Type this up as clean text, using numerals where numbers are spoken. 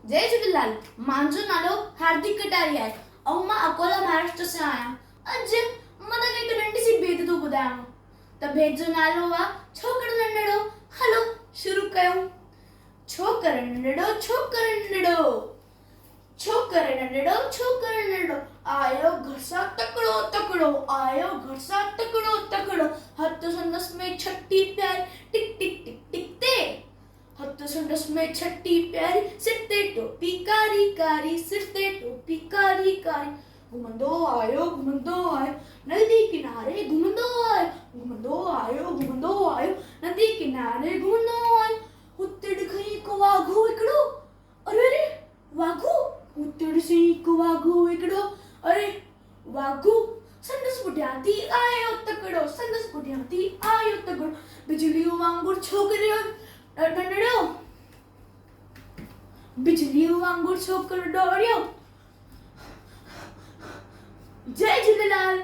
जय झूलेलाल। मुंहिंजो नालो हार्दिक कटारिया आहे ऐं मां अकोला महाराष्ट्र से आहियां। अॼु मां तव्हांखे हिकु नंढी सी भेद थो ॿुधायांव। त भेद जो नालो आहे छोकिरो नंढड़ो। हलो शुरू कयूं। छोकिरो नंढड़ो, छोकिरो नंढड़ो, छोकिरो नंढड़ो, छोकिरो नंढड़ो, आयो घर सां तकड़ो तकड़ो, आयो घर सां तकड़ो तकड़ो, हथ संदस में छठी प्यारी टिक टिक टिक टिक ते, हथ संदस में छठी प्यारी, सिर ते टोपी कारी कारी, सिर ते टोपी कारी कारी, घुमंदो आयो नदी किनारे, घुमंदो आयो नदी किनारे, घुमंदो आयो। हुते ॾिठई हिकु वाघो हिकिड़ो। अरे रे वाघो, हुते ॾिसी हिकु वाघो हिकिड़ो। अरे वाघो संदसि पुठियां थी आयो तकड़ो, संदसि पुठियां थी आयो तकड़ो, बिजलियूं वांगुरु छोकिरो नंढड़ो, बिजलियूं वांगुरु छोकिरो डोड़ियो। जय झूलेलाल।